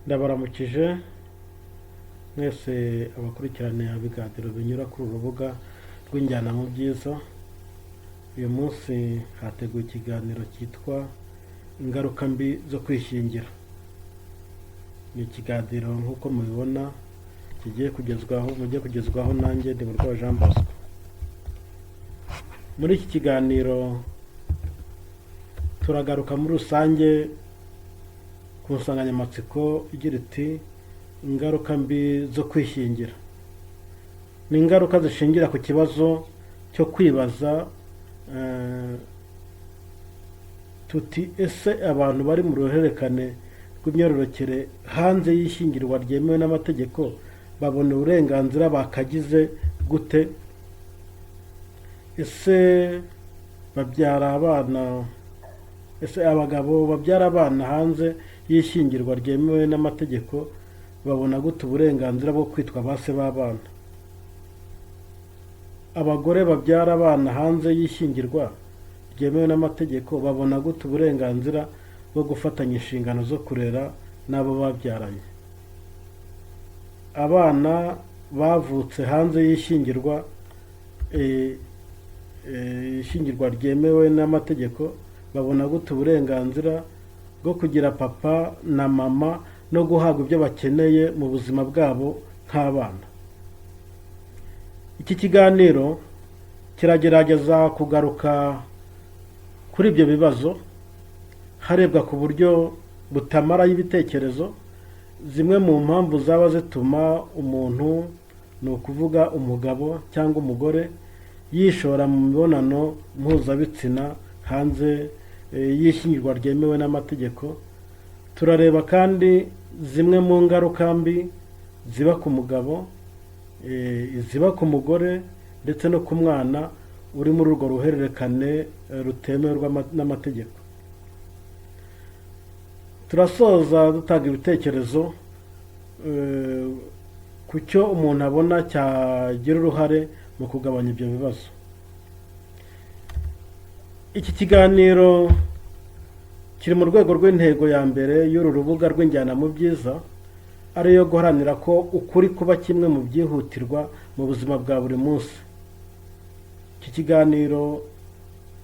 ndabaramukije mwese abakurikirana ibiganiro binyura kuri uru rubuga rw'injyana mu byiza. Uyu munsi hateguwe ikiganiro cyitwa ingaruka mbi zo kwishingira. Ni ikiganiro nk'uko mubibona mugiye kugezwaho nanjye Ndimurwaho Jean Bosco. Muri iki kiganiro turagaruka muri rusange ku nsanganyamatsiko igira iti ingaruka mbi zo kwishingira. Ni ingaruka zishingira ku kibazo cyo kwibaza tuti ese abantu bari mu ruhererekane rw'imyororokere hanze y'ishyingirwa ryemewe n'amategeko babona uburenganzira bakagize gute? Ese abagabo babyara abana hanze y'ishyingirwa ryemewe n'amategeko babona gute uburenganzira bwo kwitwa ba se b'abana? Abagore babyara abana hanze y'ishyingirwa ryemewe n'amategeko babona gute uburenganzira bwo gufatanya inshingano zo kurera n'abo babyaranye? Abana bavutse hanze y'ishyingirwa ishyingirwa ryemewe n'amategeko babona gute uburenganzira bwo kugira papa na mama no guhabwa ibyo bakeneye mu buzima bwabo nk'abana? Iki kiganiro kiragerageza kugaruka kuri ibyo bibazo harebwa ku buryo butamara y'ibitekerezo zimwe mu mpamvu zaba zituma umuntu, ni ukuvuga umugabo cyangwa umugore, yishora mu mibonano mpuzabitsina hanze y'ishyingirwa ryemewe n'amategeko. Turareba kandi zimwe mu ngaruka mbi ziba ku mugabo, ziba ku mugore ndetse no ku mwana uri muri urwo ruhererekane rutemerwa n'amategeko. Turasoza dutanga ibitekerezo ku cyo umuntu abona cyagira uruhare mu kugabanya ibyo bibazo. Iki kiganiro kiri mu rwego rw'intego ya mbere y'uru rubuga rw'injyana mu byiza, ariyo guharanira ko ukuri kuba kimwe mu byihutirwa mu buzima bwa buri munsi. Iki kiganiro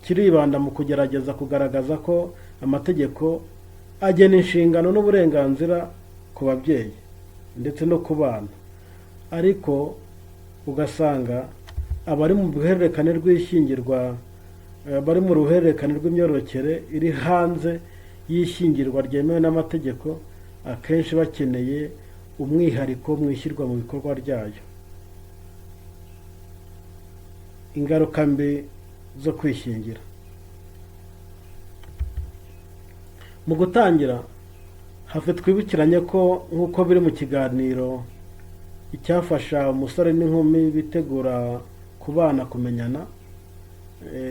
kiribanda mu kugerageza kugaragaza ko amategeko agena inshingano n'uburenganzira ku babyeyi ndetse no ku bana, ariko ugasanga abari mu ruhererekane rw'ishyingirwa, bari mu ruhererekane rw'imyororokere iri hanze y'ishyingirwa ryemewe n'amategeko, akenshi bakeneye umwihariko mu ishyirwa mu bikorwa ryayo. Ingaruka mbi zo kwishingira. Mu gutangira, hafi twibukiranye ko nk'uko biri mu kiganiro icyafasha umusore n'inkumi bitegura kubana kumenyana,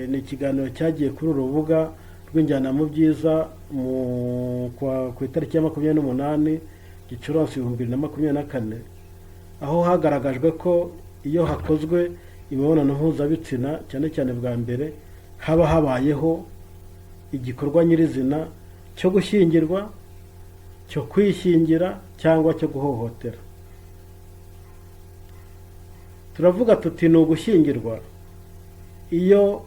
ni ikiganiro cyagiye kuri uru rubuga rw'injyana mu byiza ku itariki ya 28 Gicurasi 2024, aho hagaragajwe ko iyo hakozwe imibonano mpuzabitsina cyane cyane bwa mbere haba habayeho igikorwa nyirizina cyo gushyingirwa, cyo kwishingira cyangwa cyo guhohotera. Turavuga tuti ni ugushyingirwa iyo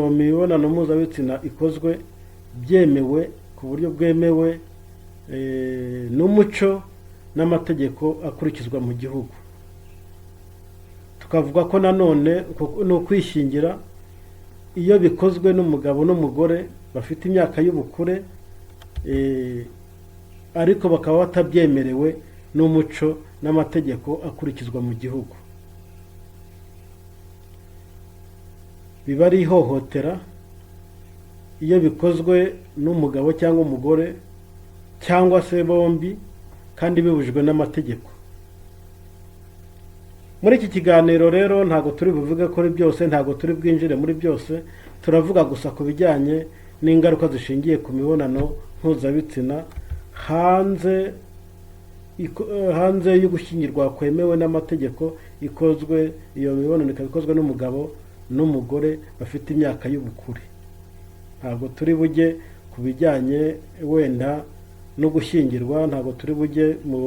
mibonano mpuzabitsina ikozwe byemewe ku buryo bwemewe n'umuco n'amategeko akurikizwa mu gihugu. Tukavuga ko nanone ni ukwishingira iyo bikozwe n'umugabo n'umugore bafite imyaka y'ubukure, ariko bakaba batabyemerewe n'umuco n'amategeko akurikizwa mu gihugu. Biba ari ihohotera iyo bikozwe n'umugabo cyangwa umugore cyangwa se bombi kandi bibujijwe n'amategeko. Muri iki kiganiro rero ntabwo turi buvuge kuri byose, ntabwo turi bwinjire muri byose, turavuga gusa ku bijyanye n'ingaruka zishingiye ku mibonano mpuzabitsina hanze y'ugushyingirwa kwemewe n'amategeko ikozwe, iyo mibonano ikaba ikozwe n'umugabo n'umugore bafite imyaka y'ubukure. Ntabwo turi bujye ku bijyanye wenda no gushyingirwa, ntabwo turi bujye mu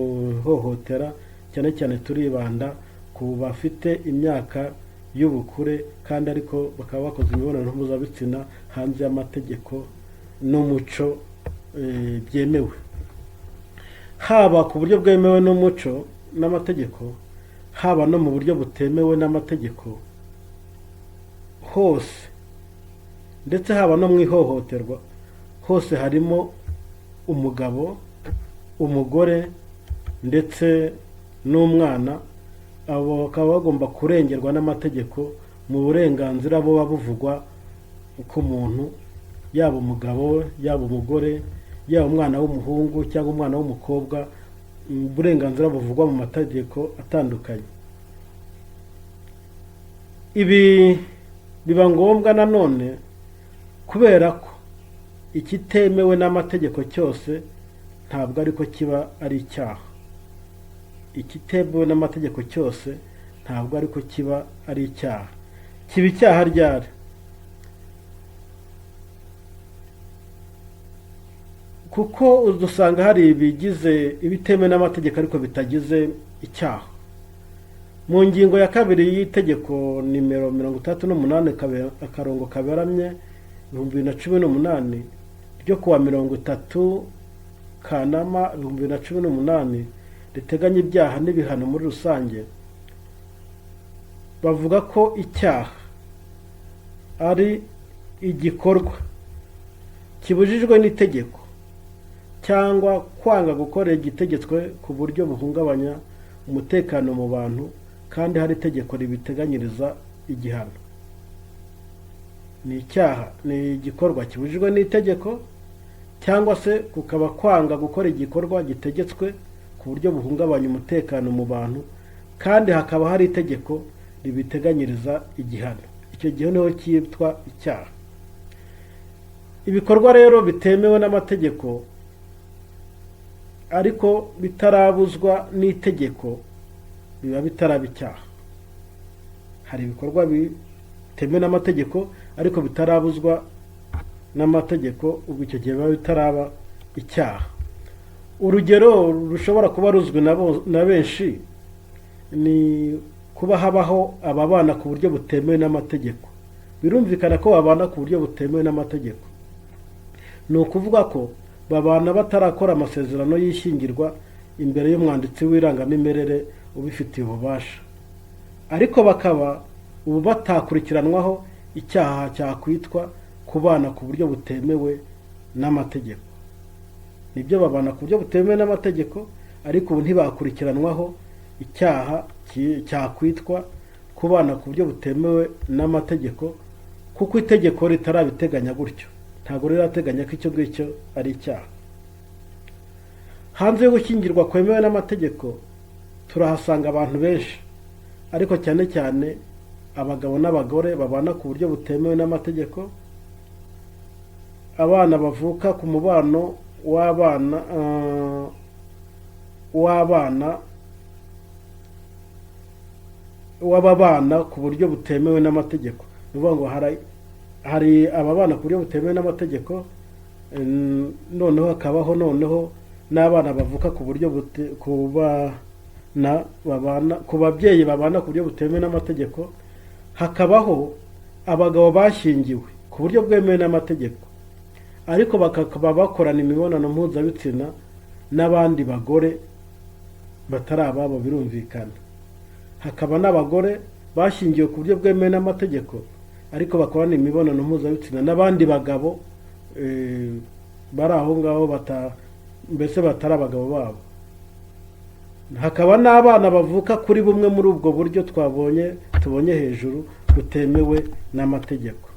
hohotera, cyane cyane turibanda ku bafite imyaka y'ubukure kandi ariko bakaba bakoze imibonano mpuzabitsina hanze y'amategeko n'umuco byemewe, haba ku buryo bwemewe n'umuco n'amategeko, haba no mu buryo butemewe n'amategeko hose, ndetse haba no mu ihohoterwa hose harimo umugabo, umugore ndetse n'umwana. Abo bakaba bagomba kurengerwa n'amategeko mu burenganzira buba buvugwa ku muntu, yaba umugabo, yaba umugore, yaba umwana w'umuhungu cyangwa umwana w'umukobwa, uburenganzira buvugwa mu mategeko atandukanye. Ibi biba ngombwa nanone kubera ko ikitemewe n'amategeko cyose ntabwo ariko kiba ari icyaha. Ikitemewe n'amategeko cyose ntabwo ariko kiba ari icyaha. Kiba icyaha ryari? Kuko dusanga hari ibigize ibitemewe n'amategeko ariko bitagize icyaha. Mu ngingo ya 2 y'itegeko nimero 38 akarongo kaberamye 2018 ryo kuwa 30 Kanama 2018 riteganya ibyaha n'ibihano muri rusange, bavuga ko icyaha ari igikorwa kibujijwe n'itegeko cyangwa kwanga gukora igitegetswe ku buryo buhungabanya umutekano mu bantu kandi hari itegeko ribiteganyiriza igihano. Ni icyaha, ni igikorwa kibujijwe n'itegeko cyangwa se kukaba kwanga gukora igikorwa gitegetswe ku buryo buhungabanya umutekano mu bantu kandi hakaba hari itegeko ribiteganyiriza igihano. Icyo gihe niho cyitwa icyaha. Ibikorwa rero bitemewe n'amategeko ariko bitarabuzwa n'itegeko biba bitaraba icyaha. Hari ibikorwa bitemewe n'amategeko ariko bitarabuzwa n'amategeko, ubwo icyo gihe biba bitaraba icyaha. Urugero rushobora kuba ruzwi na benshi ni kuba habaho ababana ku buryo butemewe n'amategeko. Birumvikana ko babana ku buryo butemewe n'amategeko. Ni ukuvuga ko babana batarakora amasezerano y'ishyingirwa imbere y'umwanditsi w'irangamimerere ubifitiye ububasha, ariko bakaba ubu batakurikiranwaho icyaha cyakwitwa kubana ku buryo butemewe n'amategeko. Nibyo, babana ku buryo butemewe n'amategeko ariko ubu ntibakurikiranwaho icyaha cyakwitwa kubana ku buryo butemewe n'amategeko kuko itegeko ritarabiteganya gutyo. Ntabwo rirateganya ko icyo ngicyo ari icyaha. Hanze yo gushyingirwa kwemewe n'amategeko turahasanga abantu benshi, ariko cyane cyane abagabo n'abagore babana ku buryo butemewe n'amategeko, abana bavuka ku mubano w'ababana ku buryo butemewe n'amategeko. Ni ukuvuga ngo hari ababana ku buryo butemewe n'amategeko, noneho hakabaho noneho n'abana bavuka ku buryo ku babyeyi babana ku buryo butemewe n'amategeko, hakabaho abagabo bashyingiwe ku buryo bwemewe n'amategeko ariko bakaba bakorana imibonano mpuzabitsina n'abandi bagore batari ababo, birumvikana. Hakaba n'abagore bashyingiwe ku buryo bwemewe n'amategeko ariko bakorana imibonano mpuzabitsina n'abandi bagabo bari aho ngaho mbese batari abagabo babo. Hakaba n'abana bavuka kuri bumwe muri ubwo buryo tubonye hejuru butemewe n'amategeko.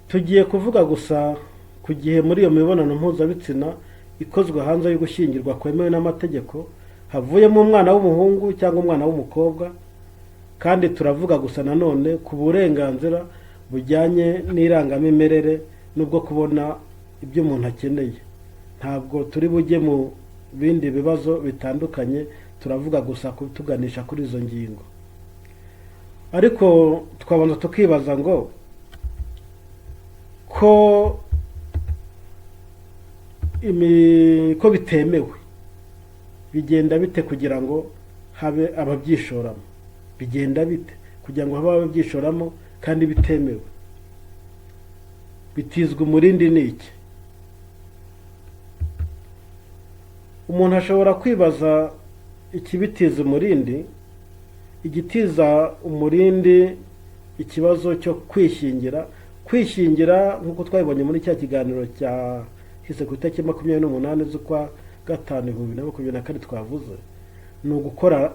Tugiye kuvuga gusa ku gihe muri iyo mibonano mpuzabitsina ikozwe hanze yo gushyingirwa kwemewe n'amategeko havuyemo umwana w'umuhungu cyangwa umwana w'umukobwa, kandi turavuga gusa nanone ku burenganzira bujyanye n'irangamimerere n'ubwo kubona ibyo umuntu akeneye. Ntabwo turi bujye mu bindi bibazo bitandukanye, turavuga gusa tuganisha kuri izo ngingo. Ariko twabanza tukibaza ngo ko ko bitemewe. Bigenda bite kugira ngo habe ababyishoramo? Bigenda bite kugira ngo habe ababyishoramo kandi bitemewe? Bitizwa umurindi n'iki? Umuntu ashobora kwibaza ikibitiza umurindi. Igitiza umurindi ikibazo cyo kwishingira. Kwishingira nk'uko twabibonye muri cya kiganiro cyahise ku itariki 28 z'ukwa gatanu 2024 twavuze, ni ugukora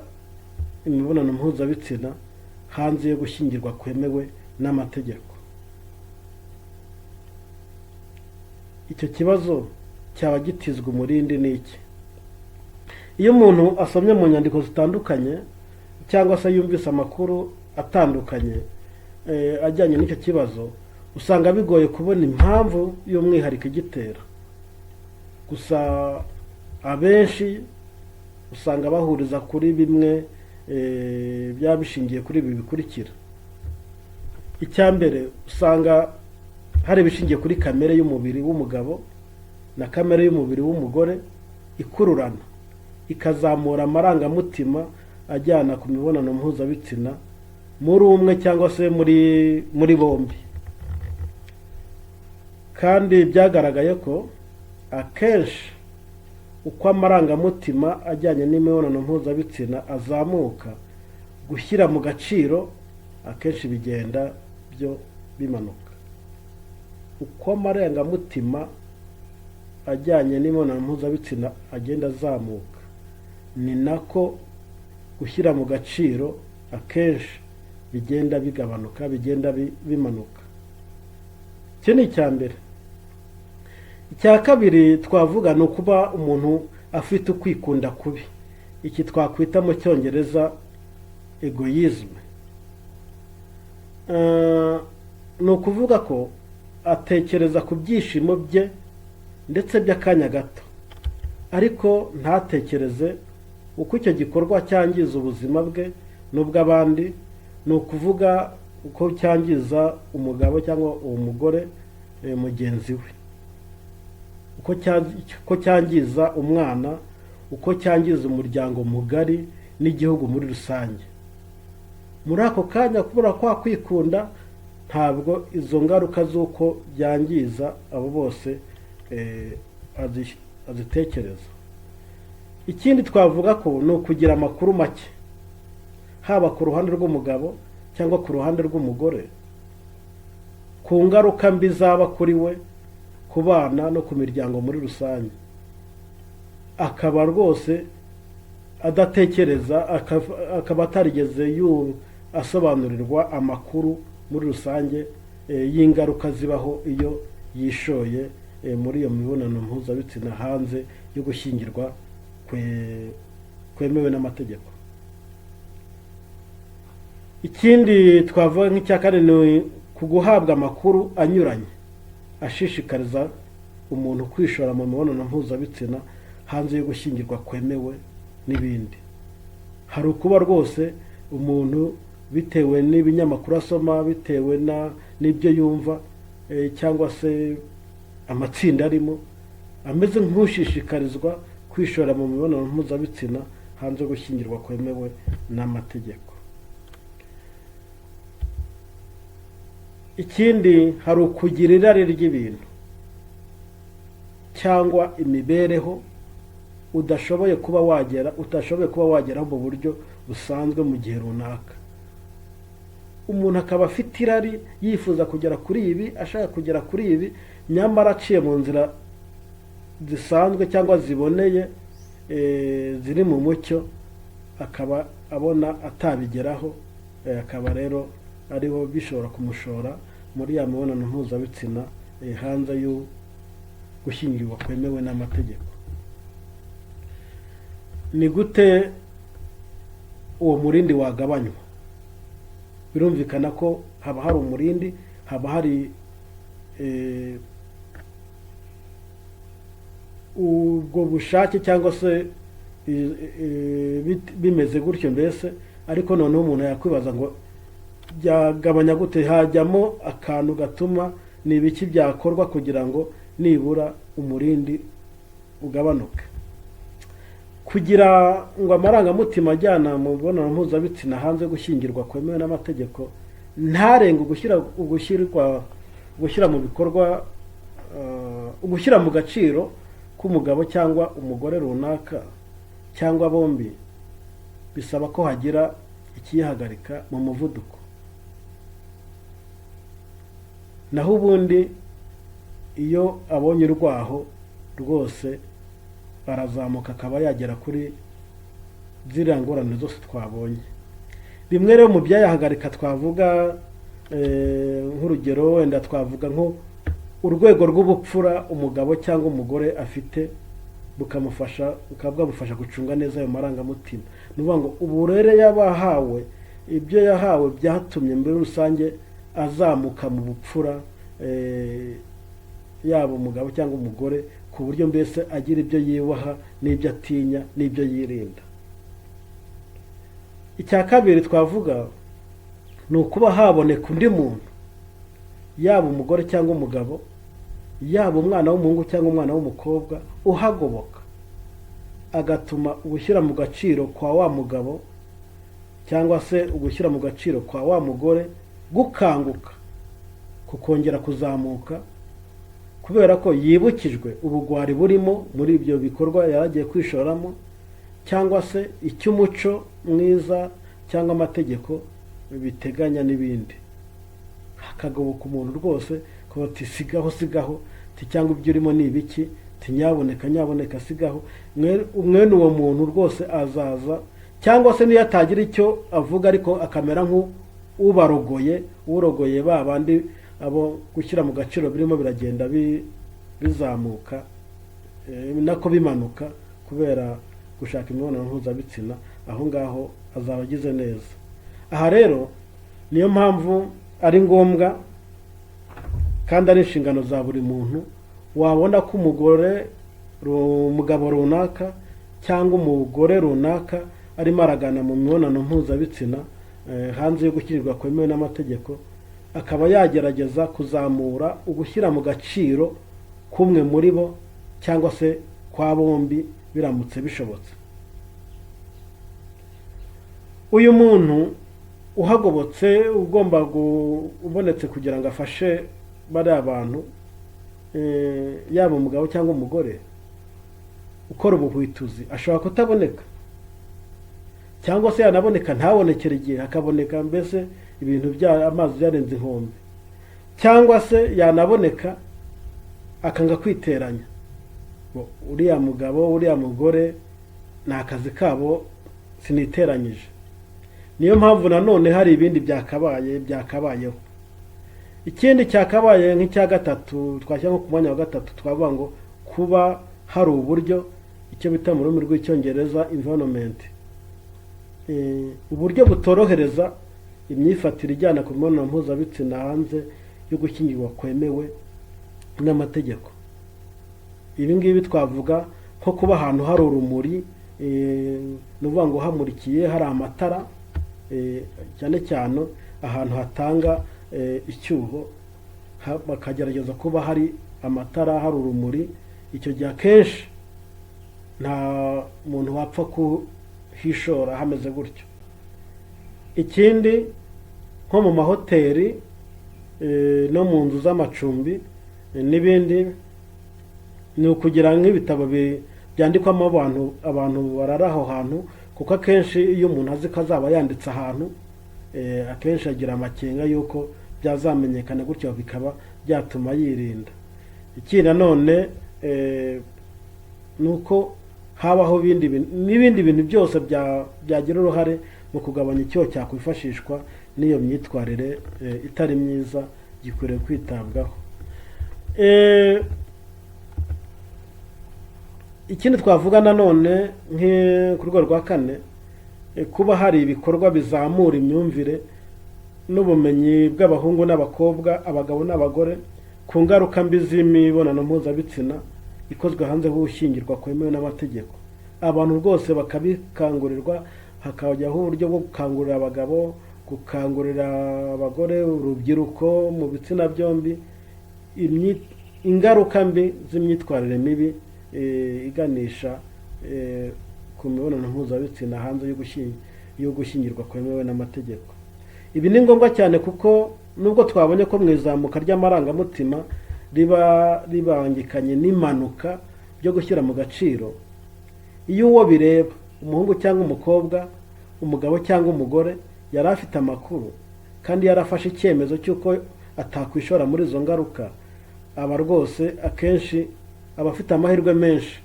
imibonano mpuzabitsina hanze yo gushyingirwa kwemewe n'amategeko. Icyo kibazo cyaba gitizwa umurindi n'iki? Iyo umuntu asomye mu nyandiko zitandukanye cyangwa se yumvise amakuru atandukanye ajyanye n'icyo kibazo, usanga bigoye kubona impamvu y'umwihariko igitera. Gusa abenshi usanga bahuriza kuri bimwe byaba bishingiye kuri ibi bikurikira. Icya mbere, usanga hari ibishingiye kuri kamere y'umubiri w'umugabo na kamere y'umubiri w'umugore ikururana, ikazamura amarangamutima ajyana ku mibonano mpuzabitsina muri umwe cyangwa se muri bombi. Kandi byagaragaye ko akenshi uko amarangamutima ajyanye n'imibonano mpuzabitsina azamuka, gushyira mu gaciro akenshi bigenda byo bimanuka. Uko amarangamutima ajyanye n'imibonano mpuzabitsina agenda azamuka, ni nako gushyira mu gaciro akenshi bigenda bigabanuka, bigenda bimanuka. Icyo ni icya mbere. Icya kabiri twavuga ni ukuba umuntu afite ukwikunda kubi. Iki twakwita mu Cyongereza egoism. Ni ukuvuga ko atekereza ku byishimo bye ndetse by'akanya gato, ariko ntatekereze uko icyo gikorwa cyangiza ubuzima bwe n'ubw'abandi. Ni ukuvuga uko cyangiza umugabo cyangwa uwo mugore mugenzi we, uko cyangiza umwana, uko cyangiza umuryango mugari n'igihugu muri rusange. Muri ako kanya kubura kwa kwikunda, ntabwo izo ngaruka z'uko byangiza abo bose azitekereza. Ikindi twavuga ko ni ukugira amakuru make, haba ku ruhande rw'umugabo cyangwa ku ruhande rw'umugore, ku ngaruka mbi zaba kuri we, ku bana no ku miryango muri rusange. Akaba rwose adatekereza, akaba atarigeze asobanurirwa amakuru muri rusange y'ingaruka zibaho iyo yishoye muri iyo mibonano mpuzabitsina hanze yo gushyingirwa kwemewe n'amategeko. Ikindi twavuga nk'icya kane ni ku guhabwa amakuru anyuranye ashishikariza umuntu kwishora mu mibonano mpuzabitsina hanze yo gushyingirwa kwemewe n'ibindi. Hari ukuba rwose umuntu bitewe n'ibinyamakuru asoma, bitewe n'ibyo yumva cyangwa se amatsinda arimo, ameze nk'ushishikarizwa kwishora mu mibonano mpuzabitsina hanze yo gushyingirwa kwemewe n'amategeko. Ikindi, hari ukugira irari ry'ibintu cyangwa imibereho utashoboye kuba wageraho mu buryo busanzwe mu gihe runaka. Umuntu akaba afite irari, yifuza kugera kuri ibi, ashaka kugera kuri ibi, nyamara aciye mu nzira zisanzwe cyangwa ziboneye ziri mu mucyo, akaba abona atabigeraho, akaba rero ariho bishobora kumushora muri ya mibonano mpuzabitsina hanze yo gushyingirwa kwemewe n'amategeko. Ni gute uwo murindi wagabanywa? Birumvikana ko haba hari umurindi, haba hari ubwo bushake cyangwa se bimeze gutyo mbese, ariko noneho umuntu yakwibaza ngo byagabanya gute? Hajyamo akantu gatuma ni ibiki byakorwa kugira ngo nibura umurindi ugabanuke. Kugira ngo amarangamutima ajyana mu mibonano mpuzabitsina hanze yo gushyingirwa kwemewe n'amategeko ntarenge gushyira mu bikorwa, ugushyira mu gaciro k'umugabo cyangwa umugore runaka cyangwa bombi, bisaba ko hagira ikiyihagarika mu muvuduko. Naho ubundi iyo abonye urwaho rwose arazamuka akaba yagera kuri ziriya ngorane zose twabonye. Bimwe rero mu byayahagarika twavuga nk'urugero, wenda twavuga nko urwego rw'ubupfura umugabo cyangwa umugore afite bukaba bwamufasha gucunga neza ayo marangamutima. Ni ukuvuga ngo uburere yabahawe, ibyo yahawe byatumye muri rusange azamuka mu bupfura, yaba umugabo cyangwa umugore, ku buryo mbese agira ibyo yubaha n'ibyo atinya n'ibyo yirinda. Icya kabiri twavuga ni ukuba haboneka undi muntu, yaba umugore cyangwa umugabo, yaba umwana w'umuhungu cyangwa umwana w'umukobwa, uhagoboka agatuma ugushyira mu gaciro kwa wa mugabo cyangwa se ugushyira mu gaciro kwa wa mugore gukanguka, kukongera kuzamuka, kubera ko yibukijwe ubugwari burimo muri ibyo bikorwa yaragiye kwishoramo, cyangwa se icy'umuco mwiza cyangwa amategeko biteganya n'ibindi. Hakagoboka umuntu rwose ko ati sigaho cyangwa ibyo urimo ni ibiki, nyaboneka sigaho. Mwene uwo muntu rwose azaza, cyangwa se niyo atagira icyo avuga ariko akamera urogoye ba bandi abo gushyira mu gaciro birimo biragenda bizamuka, nako bimanuka kubera gushaka imibonano mpuzabitsina, aho ngaho azaba agize neza. Aha rero niyo mpamvu ari ngombwa kandi ari inshingano za buri muntu, wabona ko umugabo runaka cyangwa umugore runaka arimo aragana mu mibonano mpuzabitsina hanze yo gushyirirwa kwemewe n'amategeko, akaba yagerageza kuzamura ugushyira mu gaciro kumwe muri bo cyangwa se kwa bombi biramutse bishobotse. Uyu muntu uhagobotse ubonetse kugira ngo afashe bariya bantu, yaba umugabo cyangwa umugore ukora ubuhwituzi, ashobora kutaboneka, cyangwa se yanaboneka ntabonekere igihe, hakaboneka mbese ibintu amazi byarenze inkombe, cyangwa se yanaboneka akanga kwiteranya. Uriya mugabo uriya mugore ni akazi kabo, siniteranyije. Niyo mpamvu nanone hari ibindi byakabayeho. Ikindi cyakabaye nk'icya gatatu, twashyira nko ku mwanya wa gatatu, twavuga ngo kuba hari uburyo, icyo bita mu rurimi rw'icyongereza environment, uburyo butorohereza imyifatire ijyana ku mibonano mpuzabitsina hanze yo gushyingirwa kwemewe n'amategeko. Ibi ngibi twavuga nko kuba ahantu hari urumuri, ni ukuvuga ngo hamurikiye, hari amatara, cyane cyane ahantu hatanga icyuho bakagerageza kuba hari amatara, hari urumuri. Icyo gihe akenshi nta muntu wapfa kuhishora hameze gutyo. Ikindi nko mu mahoteli no mu nzu z'amacumbi n'ibindi, ni ukugira nk'ibitabo byandikwamo abantu barara aho hantu, kuko akenshi iyo umuntu azi ko azaba yanditse ahantu, akenshi agira amakenga y'uko byazamenyekana gutyo, bikaba byatuma yirinda. Ikindi nanone ni uko habaho n'ibindi bintu byose byagira uruhare mu kugabanya icyoho cyakwifashishwa n'iyo myitwarire itari myiza, gikwiriye kwitabwaho. Ikindi twavuga nanone ku rwego rwa kane, kuba hari ibikorwa bizamura imyumvire n'ubumenyi bw'abahungu n'abakobwa, abagabo n'abagore, ku ngaruka mbi z'imibonano mpuzabitsina ikozwe hanze h'ugushyingirwa kwemewe n'amategeko. Abantu rwose bakabikangurirwa, hakajyaho uburyo bwo gukangurira abagabo, gukangurira abagore, urubyiruko mu bitsina byombi, ingaruka mbi z'imyitwarire mibi iganisha ku mibonano mpuzabitsina hanze yo gushyingirwa kwemewe n'amategeko. Ibi ni ngombwa cyane kuko nubwo twabonye ko mu izamuka ry'amarangamutima riba ribangikanye n'impanuka byo gushyira mu gaciro, iyo uwo bireba umuhungu cyangwa umukobwa, umugabo cyangwa umugore yari afite amakuru kandi yarafashe icyemezo cy'uko atakwishora muri izo ngaruka, aba rwose akenshi aba afite amahirwe menshi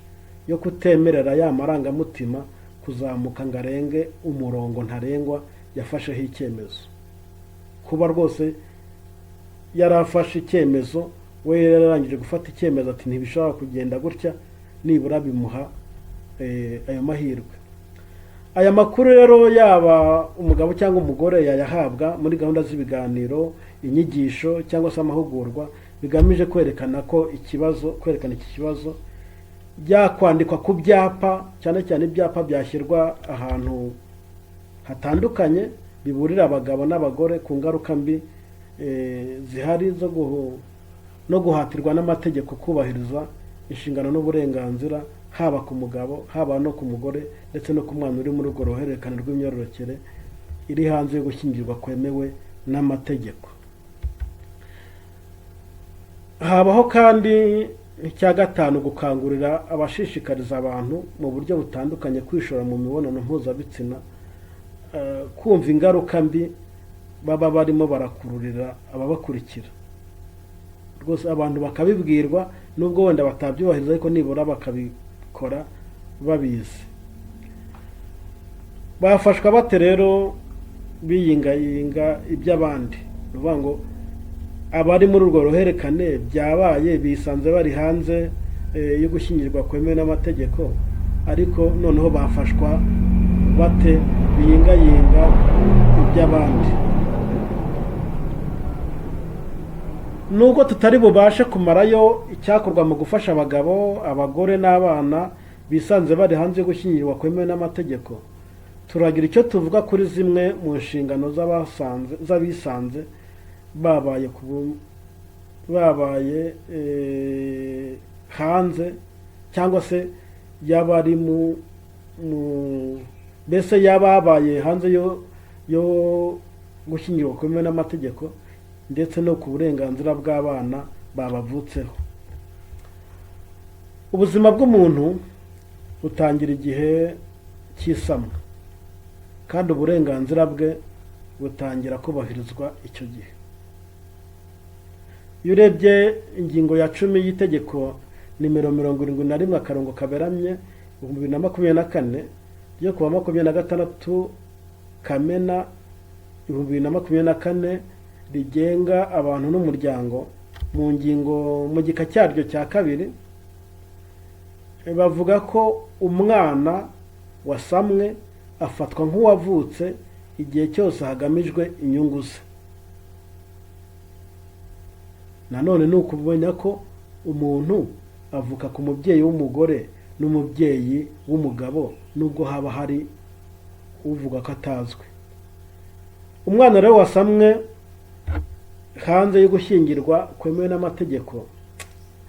yo kutemerera ya marangamutima kuzamuka ngo arenge umurongo ntarengwa yafasheho icyemezo. Kuba rwose yarafashe icyemezo, we yararangije gufata icyemezo ati ntibishobora kugenda gutya, nibura bimuha ayo mahirwe. Aya makuru rero yaba umugabo cyangwa umugore yayahabwa muri gahunda z'ibiganiro, inyigisho cyangwa se amahugurwa bigamije kwerekana iki kibazo, byakwandikwa ku byapa, cyane cyane ibyapa byashyirwa ahantu hatandukanye biburira abagabo n'abagore ku ngaruka mbi zihari no guhatirwa n'amategeko kubahiriza inshingano n'uburenganzira, haba ku mugabo, haba no ku mugore, ndetse no ku mwana uri muri urwo ruhererekane rw'imyororokere iri hanze yo gushyingirwa kwemewe n'amategeko. Habaho kandi icya gatanu, gukangurira abashishikariza abantu mu buryo butandukanye kwishora mu mibonano mpuzabitsina kumva ingaruka mbi baba barimo barakururira ababakurikira. Rwose abantu bakabibwirwa nubwo wenda batabyubahiriza, ariko nibura bakabikora babizi. Bafashwa bate rero biyingayinga iby'abandi? Ni ukuvuga ngo abari muri urwo ruhererekane byabaye bisanze bari hanze yo gushyingirwa kwemewe n'amategeko, ariko noneho bafashwa bate biyingayinga iby'abandi? Nubwo tutari bubashe kumarayo icyakorwa mu gufasha abagabo, abagore n'abana bisanze bari hanze yo gushyingirwa kwemewe n'amategeko, turagira icyo tuvuga kuri zimwe mu nshingano z'abisanze babaye hanze, cyangwa se y'abari mbese y'ababaye hanze yo gushyingirwa kwemewe n'amategeko, ndetse no ku burenganzira bw'abana babavutseho. Ubuzima bw'umuntu butangira igihe cy'isamwa, kandi uburenganzira bwe butangira kubahirizwa icyo gihe. Iyo urebye ingingo ya 10 y'itegeko nimero 71/2024 ryo kuwa 26 Kamena 2024 rigenga abantu n'umuryango, mu gika cyaryo cya 2 bavuga ko umwana wasamwe afatwa nk'uwavutse igihe cyose hagamijwe inyungu ze. Nanone ni ukubona ko umuntu avuka ku mubyeyi w'umugore n'umubyeyi w'umugabo, nubwo haba hari uvuga ko atazwi. Umwana rero wasamwe hanze yo gushyingirwa kwemewe n'amategeko,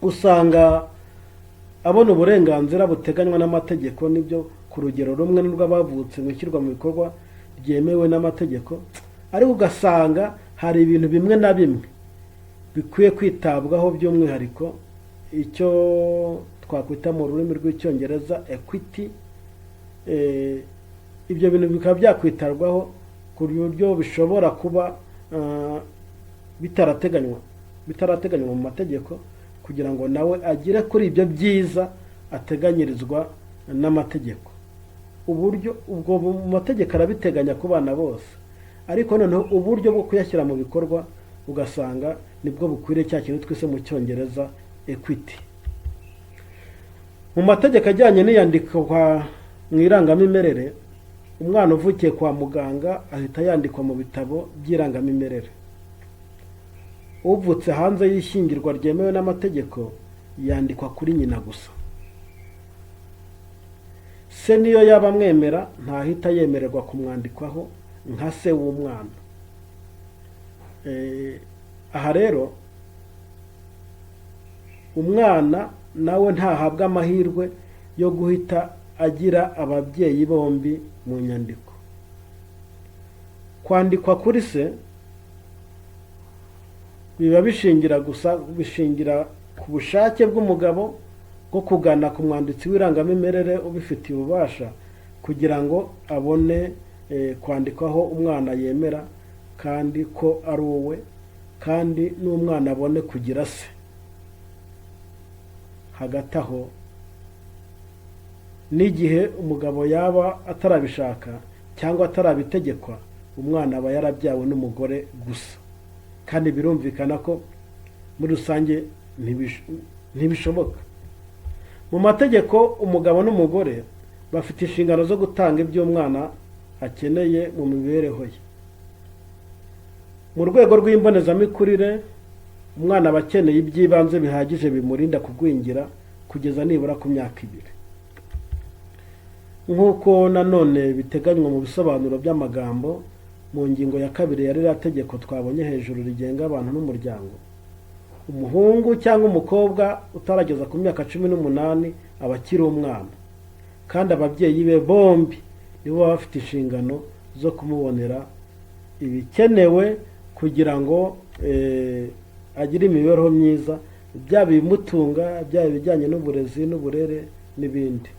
usanga abona uburenganzira buteganywa n'amategeko n'ibyo ku rugero rumwe n'urw'abavutse mu ishyirwa mu bikorwa ryemewe n'amategeko, ariko ugasanga hari ibintu bimwe na bimwe bikwiye kwitabwaho, by'umwihariko icyo twakwita mu rurimi rw'icyongereza equity. Ibyo bintu bikaba byakwitabwaho ku buryo bishobora kuba bitarateganywa mu mategeko, kugira ngo nawe agire kuri ibyo byiza ateganyirizwa n'amategeko. Ubwo mu mategeko arabiteganya ku bana bose, ariko noneho uburyo bwo kuyashyira mu bikorwa ugasanga nibwo bukwiriye cya kintu twise mu cyongereza equity. Mu mategeko ajyanye n'iyandikwa mu irangamimerere, umwana uvukiye kwa muganga ahita yandikwa mu bitabo by'irangamimerere. Uvutse hanze y'ishyingirwa ryemewe n'amategeko yandikwa kuri nyina gusa. Se niyo yaba amwemera ntahita yemererwa kumwandikwaho nka se w'umwana. Aha rero umwana nawe ntahabwa amahirwe yo guhita agira ababyeyi bombi mu nyandiko. Kwandikwa kuri se biba bishingira ku bushake bw'umugabo bwo kugana ku mwanditsi w'irangamimerere ubifitiye ububasha kugira ngo abone kwandikwaho umwana yemera kandi ko ari uwe, kandi n'umwana abone kugira se. Hagati aho n'igihe umugabo yaba atarabishaka cyangwa atarabitegekwa, umwana aba yarabyawe n'umugore gusa, kandi birumvikana ko muri rusange ntibishoboka. Mu mategeko umugabo n'umugore bafite inshingano zo gutanga ibyo umwana akeneye mu mibereho ye. Mu rwego rw'imbonezamikurire, umwana aba akeneye iby'ibanze bihagije bimurinda kugwingira kugeza nibura ku myaka 2, nk'uko nanone biteganywa mu bisobanuro by'amagambo mu ngingo ya 2 ya ririya tegeko twabonye hejuru rigenga abantu n'umuryango. Umuhungu cyangwa umukobwa utarageza ku myaka 18 aba akiri umwana, kandi ababyeyi be bombi nibo baba bafite inshingano zo kumubonera ibikenewe kugira ngo agire imibereho myiza, byaba ibimutunga, byaba ibijyanye n'uburezi n'uburere n'ibindi.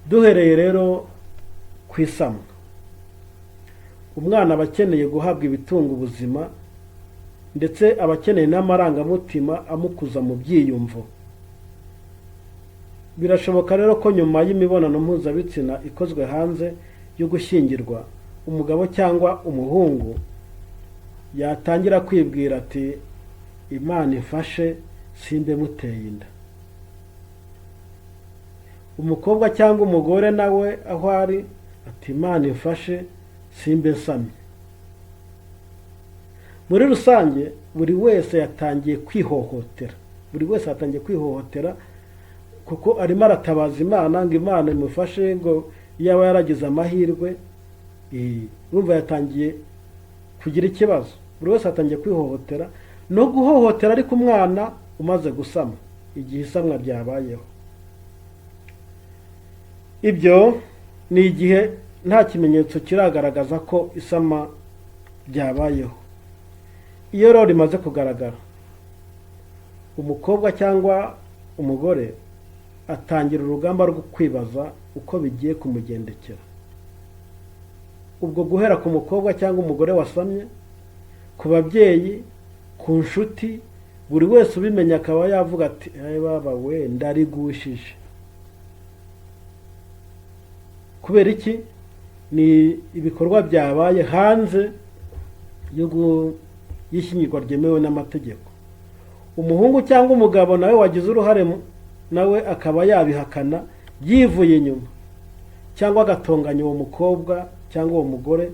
Duhereye rero ku isamwa, umwana aba akeneye guhabwa ibitunga ubuzima, ndetse aba akeneye n'amarangamutima amukuza mu byiyumvo. Birashoboka rero ko nyuma y'imibonano mpuzabitsina ikozwe hanze yo gushyingirwa, umugabo cyangwa umuhungu yatangira kwibwira ati Imana ifashe simbe muteye inda. Umukobwa cyangwa umugore nawe aho ari ati Imana ifashe simbe nsamye. Muri rusange buri wese yatangiye kwihohotera, kuko arimo aratabaza Imana ngo Imana imufashe, ngo yaba yaragize amahirwe. Urumva yatangiye kugira ikibazo. Buri wese yatangiye kwihohotera no guhohotera ariko umwana umaze gusama, igihe isamwa ryabayeho. Ibyo ni igihe nta kimenyetso kiragaragaza ko isama ryabayeho. Iyo rero rimaze kugaragara, umukobwa cyangwa umugore atangira urugamba rwo kwibaza uko bigiye kumugendekera. Ubwo guhera ku mukobwa cyangwa umugore wasamye, ku babyeyi, ku nshuti, buri wese ubimenya akaba yavuga ati baba we ndarigushije. Kubera iki? Ni ibikorwa byabaye hanze y'ishyingirwa ryemewe n'amategeko. Umuhungu cyangwa umugabo nawe wagize uruhare nawe akaba yabihakana yivuye inyuma, cyangwa agatonganya uwo mukobwa cyangwa uwo mugore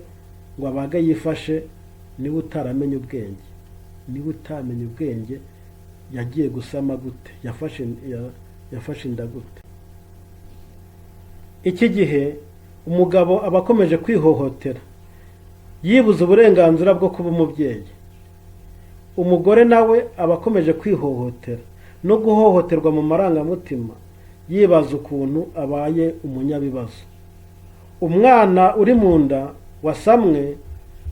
ngo abage yifashe. Niba utaramenye ubwenge, niba utamenye ubwenge, yagiye gusama gute? Yafashe inda gute? Iki gihe umugabo aba akomeje kwihohotera, yibuza uburenganzira bwo kuba umubyeyi. Umugore nawe aba akomeje kwihohotera no guhohoterwa mu marangamutima, yibaza ukuntu abaye umunyabibazo. Umwana uri mu nda wasamwe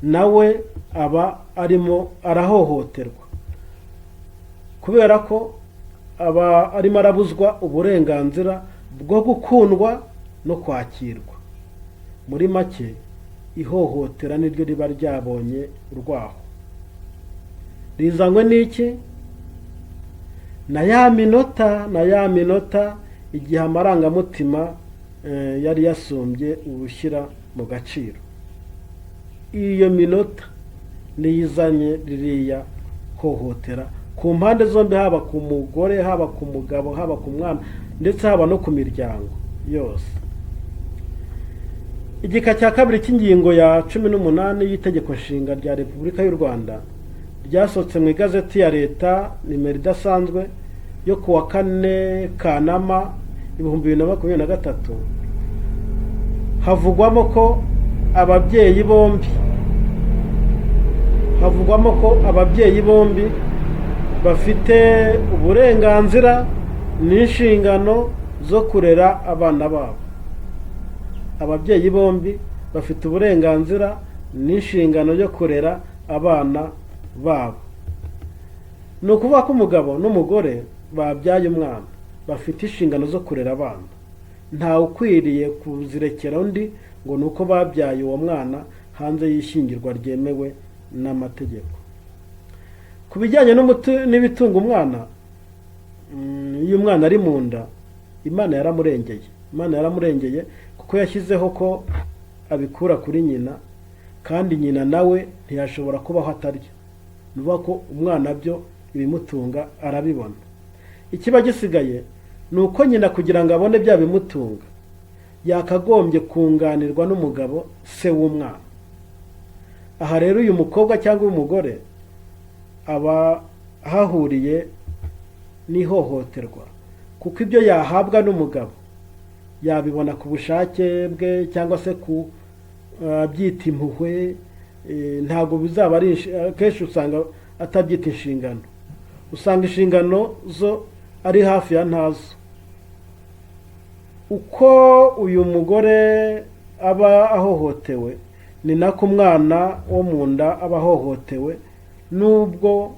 nawe aba arimo arahohoterwa, kubera ko aba arimo arabuzwa uburenganzira bwo gukundwa no kwakirwa. Muri make, ihohotera niryo riba ryabonye urwaho. Rizanywe n'iki? Na ya minota igihe amarangamutima yari yasumbye ubushyira mu gaciro. Iyo minota niyizanye ririya hohotera ku mpande zombi, haba ku mugore, haba ku mugabo, haba ku mwana, ndetse haba no ku miryango yose. Igika cya 2 cy'ingingo ya 18 y'itegeko nshinga rya Repubulika y'u Rwanda ryasohotse mu igazeti ya leta nimero idasanzwe yo kuwa 4 Kanama 2023, havugwamo ko ababyeyi bombi bafite uburenganzira n'inshingano zo kurera abana babo. Ababyeyi bombi bafite uburenganzira n'inshingano yo kurera abana babo. Ni ukuvuga ko umugabo n'umugore babyaye umwana bafite inshingano zo kurera abana. Ntawe ukwiriye kuzirekera undi ngo ni uko babyaye uwo mwana hanze y'ishyingirwa ryemewe n'amategeko. Ku bijyanye n'ibitunga umwana, iyo umwana ari mu nda, Imana yaramurengeye kuko yashyizeho ko abikura kuri nyina, kandi nyina nawe ntiyashobora kubaho atarya. Ni ukuvuga ko umwana byo ibimutunga arabibona. Ikiba gisigaye ni uko nyina kugira ngo abone bya bimutunga yakagombye kunganirwa n'umugabo se w'umwana. Aha rero uyu mukobwa cyangwa umugore aba ahahuriye n'ihohoterwa, kuko ibyo yahabwa n'umugabo yabibona ku bushake bwe cyangwa se ku byita impuhwe. Ntabwo bizaba ari kenshi usanga atabyita inshingano, usanga inshingano zo ari hafi ya ntazo. Uko uyu mugore aba ahohotewe ni nako umwana wo mu nda aba ahohotewe, nubwo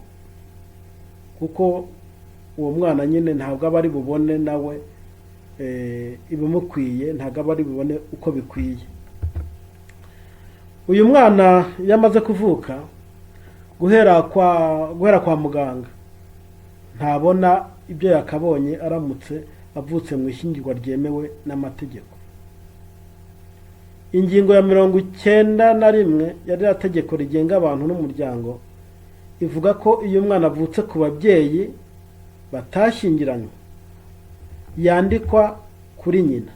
kuko uwo mwana nyine ntabwo aba ari bubone nawe ibimukwiye, ntabwo aba ari bubone uko bikwiye. Uyu mwana iyo amaze kuvuka, guhera kwa muganga ntabona ibyo yakabonye aramutse avutse mu ishyingirwa ryemewe n'amategeko. Ingingo ya 91 ya ririya tegeko rigenga abantu n'umuryango ivuga ko iyo umwana avutse ku babyeyi batashyingiranywe yandikwa kuri nyina.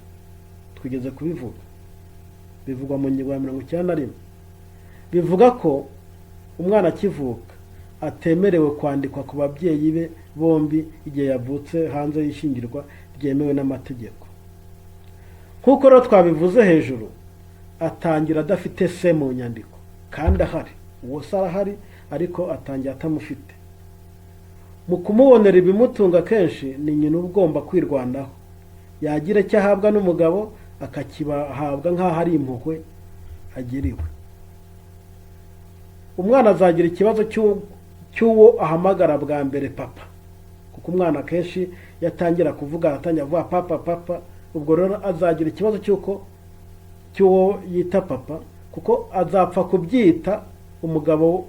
Twigeze kubivuga, bivugwa mu ngingo ya 91. Bivuga ko umwana akivuka atemerewe kwandikwa ku babyeyi be bombi igihe yavutse hanze y'ishyingirwa ryemewe n'amategeko. Nk'uko rero twabivuze hejuru, atangira adafite se mu nyandiko, kandi ahari, uwo se arahari ariko atangira atamufite. Mu kumubonera ibimutunga kenshi ni nyina ugomba kwirwanaho. Yagira icyo ahabwa n'umugabo akakibahabwa nk'aho ari impuhwe agiriwe. Umwana azagira ikibazo cy'uwo ahamagara bwa mbere papa, kuko umwana kenshi yatangira kuvuga atangira avuga papa. Ubwo rero azagira ikibazo cy'uwo yita papa, kuko azapfa kubyita umugabo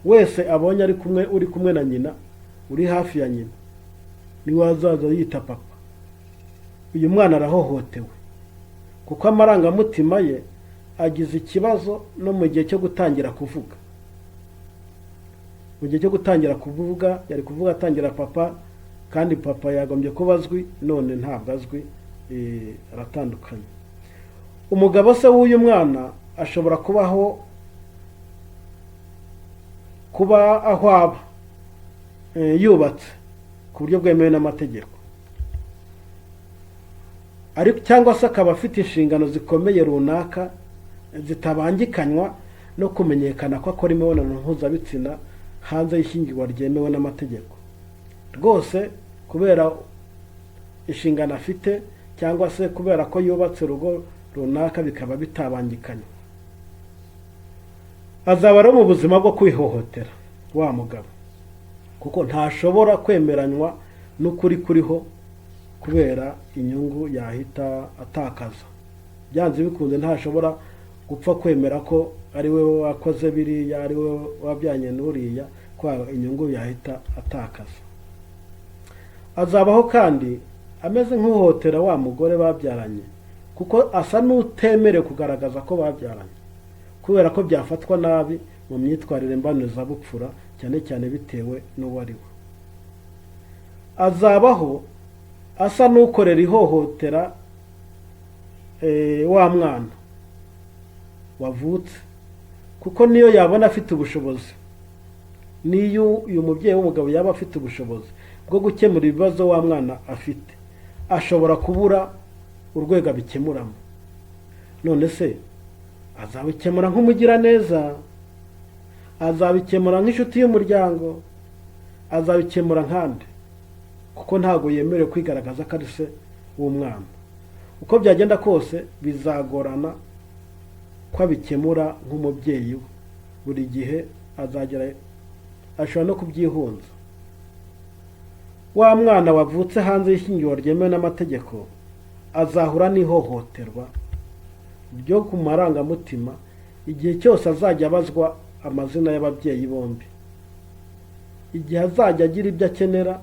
wese abonye uri kumwe na nyina, uri hafi ya nyina, niwe azaza yita papa. Uyu mwana arahohotewe kuko amarangamutima ye agize ikibazo no mu gihe cyo gutangira kuvuga. Mu gihe cyo gutangira kuvuga yari kuvuga atangira papa, kandi papa yagombye kuba azwi, none ntabwo azwi. Aratandukanye. Umugabo se w'uyu mwana ashobora kuba aho aba yubatse ku buryo bwemewe n'amategeko, ariko cyangwa se akaba afite inshingano zikomeye runaka zitabangikanywa no kumenyekana ko akora imibonano mpuzabitsina hanze y'ishyingirwa ryemewe n'amategeko. Rwose kubera inshingano afite cyangwa se kubera ko yubatse urugo runaka bikaba bitabangikanywa, azaba ari mu buzima bwo kwihohotera wa mugabo, kuko ntashobora kwemeranywa n'ukuri kuriho kubera inyungu yahita atakaza. Byanze bikunze ntashobora gupfa kwemera ko ari we wakoze biriya, ari we wabyanye n'uriya, kwa inyungu yahita atakaza. Azabaho kandi ameze nk'uhohotera wa mugore babyaranye, kuko asa n'utemerewe kugaragaza ko babyaranye, kubera ko byafatwa nabi mu myitwarire mbonezabupfura, cyane cyane bitewe n'uwo ari we. Azabaho asa n'ukorera ihohotera wa mwana wavutse, kuko niyo yabona afite ubushobozi, niyo uyu mubyeyi w'umugabo yaba afite ubushobozi bwo gukemura ibibazo wa mwana afite, ashobora kubura urwego abikemuramo. None se azabikemura nk'umugiraneza, azabikemura nk'inshuti y'umuryango, azabikemura nkande? kuko ntabwo yemerewe kwigaragaza ko ari se w'umwana. Uko byagenda kose bizagorana ko abikemura nk'umubyeyi we, buri gihe ashobora no kubyihunza. Wa mwana wavutse hanze y'ishyingirwa ryemewe n'amategeko azahura n'ihohoterwa ryo ku marangamutima igihe cyose azajya abazwa amazina y'ababyeyi bombi. Igihe azajya agira ibyo akenera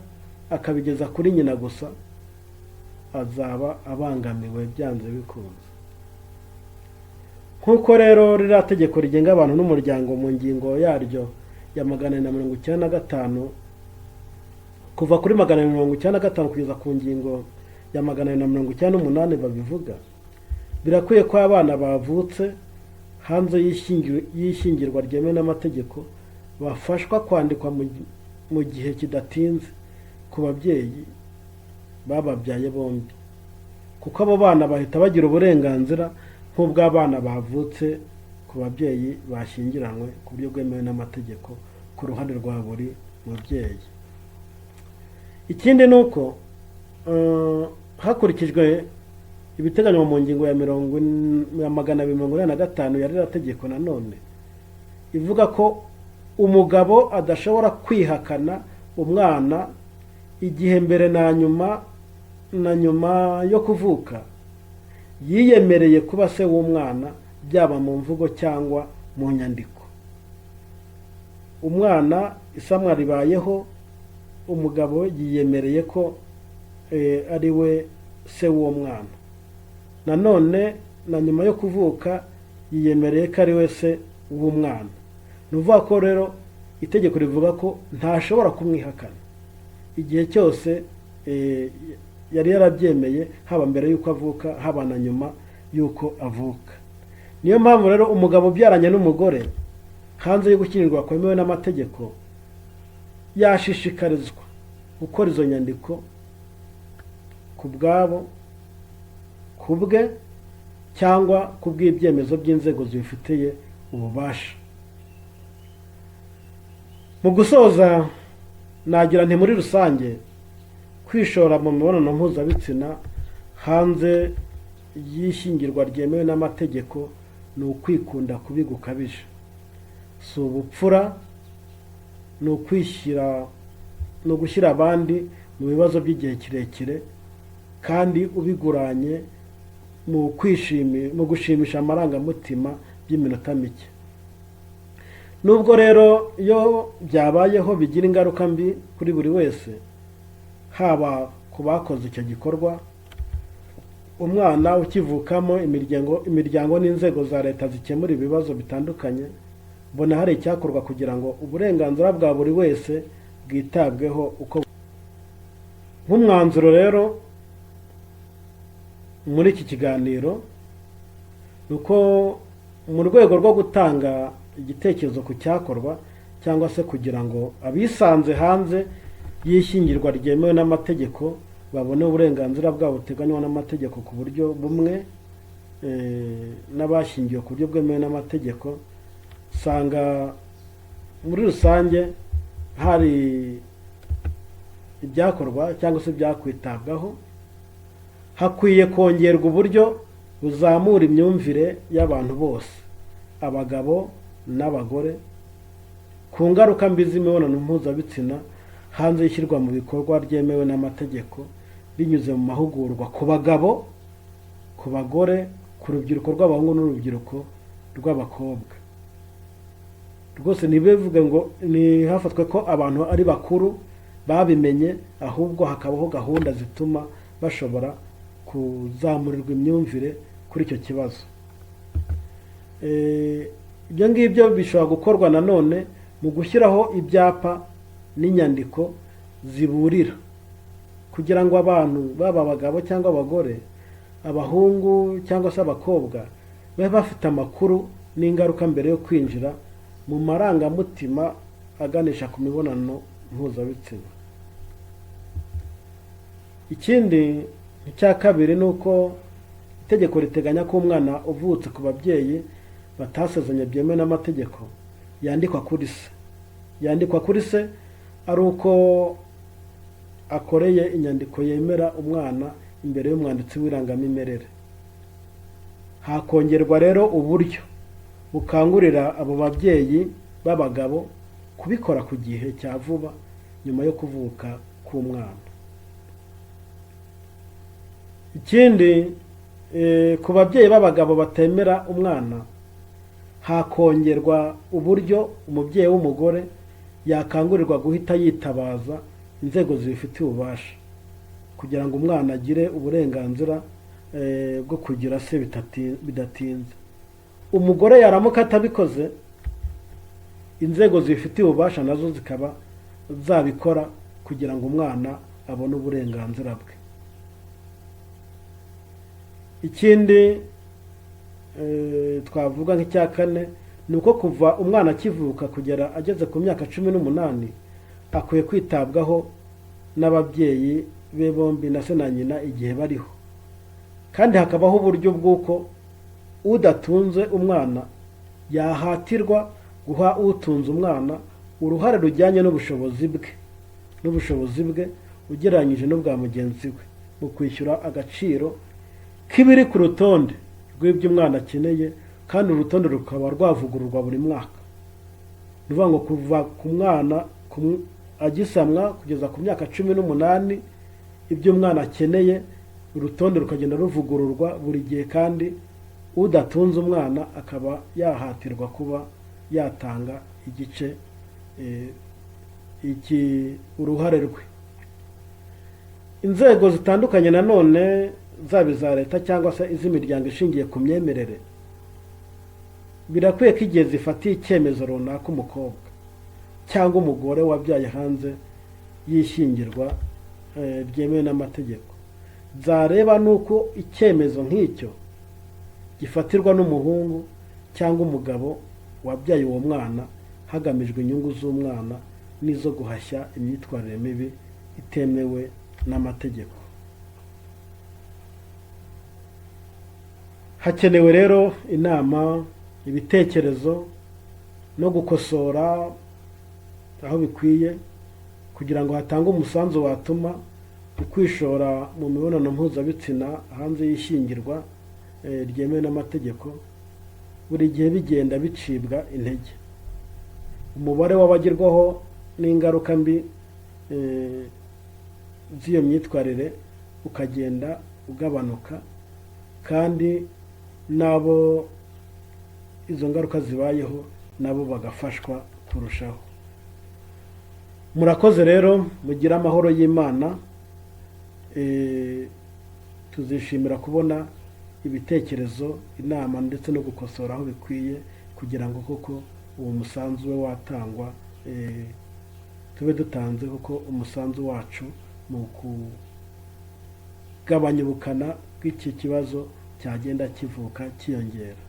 akabigeza kuri nyina gusa, azaba abangamiwe byanze bikunze. Nk'uko rero ririya tegeko rigenga abantu n'umuryango mu ngingo yaryo ya 495 kuva kuri 495 kugeza ku ngingo ya 498 babivuga, birakwiye ko abana bavutse hanze y'ishyingirwa ryemewe n'amategeko bafashwa kwandikwa mu gihe kidatinze ku babyeyi bababyaye bombi, kuko abo bana bahita bagira uburenganzira nk'ubw'abana bavutse ku babyeyi bashyingiranywe ku buryo bwemewe n'amategeko ku ruhande rwa buri mubyeyi. Ikindi ni uko hakurikijwe ibiteganywa mu ngingo ya 245 ya ririya tegeko nanone ivuga ko umugabo adashobora kwihakana umwana igihe mbere na nyuma yo kuvuka yiyemereye kuba se w'umwana, byaba mu mvugo cyangwa mu nyandiko. Umwana isamwa ribayeho, umugabo yiyemereye ko ari we se w'uwo mwana. Nanone na nyuma yo kuvuka yiyemereye ko ari we se w'umwana. Ni ukuvuga ko rero itegeko rivuga ko ntashobora kumwihakana igihe cyose yari yarabyemeye, haba mbere y'uko avuka haba na nyuma y'uko avuka. Niyo mpamvu rero umugabo ubyaranye n'umugore hanze yo gushyingirwa kwemewe n'amategeko yashishikarizwa gukora izo nyandiko ku bwabo, ku bwe cyangwa ku bw'ibyemezo by'inzego zibifitiye ububasha. Mu gusoza nagira nti muri rusange kwishora mu mibonano mpuzabitsina hanze y'ishyingirwa ryemewe n'amategeko ni ukwikunda kubi gukabije, si ubupfura, ni ugushyira abandi mu bibazo by'igihe kirekire kandi ubiguranye mu gushimisha amarangamutima by'iminota mike. Nubwo rero iyo byabayeho bigira ingaruka mbi kuri buri wese, haba ku bakoze icyo gikorwa, umwana ukivukamo, imiryango n'inzego za leta zikemura ibibazo bitandukanye, mbona hari icyakorwa kugira ngo uburenganzira bwa buri wese bwitabweho. Nk'umwanzuro rero muri iki kiganiro ni uko mu rwego rwo gutanga igitekerezo ku cyakorwa cyangwa se kugira ngo abisanze hanze y'ishyingirwa ryemewe n'amategeko babone uburenganzira bwabo buteganywa n'amategeko ku buryo bumwe n'abashyingiwe ku buryo bwemewe n'amategeko, usanga muri rusange hari ibyakorwa cyangwa se byakwitabwaho. Hakwiye kongerwa uburyo buzamura imyumvire y'abantu bose, abagabo n'abagore, ku ngaruka mbi z'imibonano mpuzabitsina hanze y'ishyirwa mu bikorwa ryemewe n'amategeko, binyuze mu mahugurwa ku bagabo, ku bagore, ku rubyiruko rw'abahungu n'urubyiruko rw'abakobwa. Rwose ntibivuge ngo ni hafatwe ko abantu ari bakuru babimenye, ahubwo hakabaho gahunda zituma bashobora kuzamurirwa imyumvire kuri icyo kibazo. Ibyo ngibyo bishobora gukorwa nanone mu gushyiraho ibyapa n'inyandiko ziburira, kugira ngo abantu baba abagabo cyangwa abagore, abahungu cyangwa se abakobwa babe bafite amakuru n'ingaruka mbere yo kwinjira mu marangamutima aganisha ku mibonano mpuzabitsina. Ikindi icya kabiri ni uko itegeko riteganya ko umwana uvutse ku babyeyi batasezeranye byemewe n'amategeko yandikwa kuri se ari uko akoreye inyandiko yemera umwana imbere y'umwanditsi w'irangamimerere. Hakongerwa rero uburyo bukangurira abo babyeyi b'abagabo kubikora ku gihe cya vuba nyuma yo kuvuka k'umwana. Ikindi, ku babyeyi b'abagabo batemera umwana, hakongerwa uburyo umubyeyi w'umugore yakangurirwa guhita yitabaza inzego zibifitiye ububasha kugira ngo umwana agire uburenganzira bwo kugira se bidatinze. Umugore yaramuka atabikoze, inzego zibifitiye ububasha nazo zikaba zabikora kugira ngo umwana abone uburenganzira bwe. Ikindi twavuga nk'icya kane ni uko kuva umwana akivuka kugera ageze ku myaka 18 akwiye kwitabwaho n'ababyeyi be bombi na se na nyina igihe bariho, kandi hakabaho uburyo bw'uko udatunze umwana yahatirwa guha utunze umwana uruhare rujyanye n'ubushobozi bwe ugereranyije n'ubwa mugenzi we mu kwishyura agaciro k'ibiri ku rutonde rw'ibyo umwana akeneye, kandi urutonde rukaba rwavugururwa buri mwaka. Ni ukuvuga ngo kuva ku mwana agisamwa kugeza ku myaka 18 ibyo umwana akeneye urutonde rukagenda ruvugururwa buri gihe, kandi udatunze umwana akaba yahatirwa kuba yatanga igice uruhare rwe. Inzego zitandukanye nanone zaba iza leta cyangwa se iz'imiryango ishingiye ku myemerere birakwiye ko igihe zifatiye icyemezo runaka umukobwa cyangwa umugore wabyaye hanze yishyingirwa byemewe n'amategeko, zareba nuko icyemezo nk'icyo gifatirwa n'umuhungu cyangwa umugabo wabyaye uwo mwana hagamijwe inyungu z'umwana n'izo guhashya imyitwarire mibi itemewe n'amategeko. Hakenewe rero inama, ibitekerezo no gukosora aho bikwiye kugira ngo hatangwe umusanzu watuma ukwishora mu mibonano mpuzabitsina hanze y'ishyingirwa ryemewe n'amategeko buri gihe bigenda bicibwa intege. Umubare w'abagerwaho n'ingaruka mbi z'iyo myitwarire ukagenda ugabanuka, kandi nabo izo ngaruka zibayeho nabo bagafashwa kurushaho. Murakoze rero, mugira amahoro y'Imana. Tuzishimira kubona ibitekerezo, inama ndetse no gukosora aho bikwiye kugira ngo koko uwo musanzu we watangwa, tube dutanze kuko umusanzu wacu mu kugabanya ubukana bw'iki kibazo cyagenda kivuka kiyongera.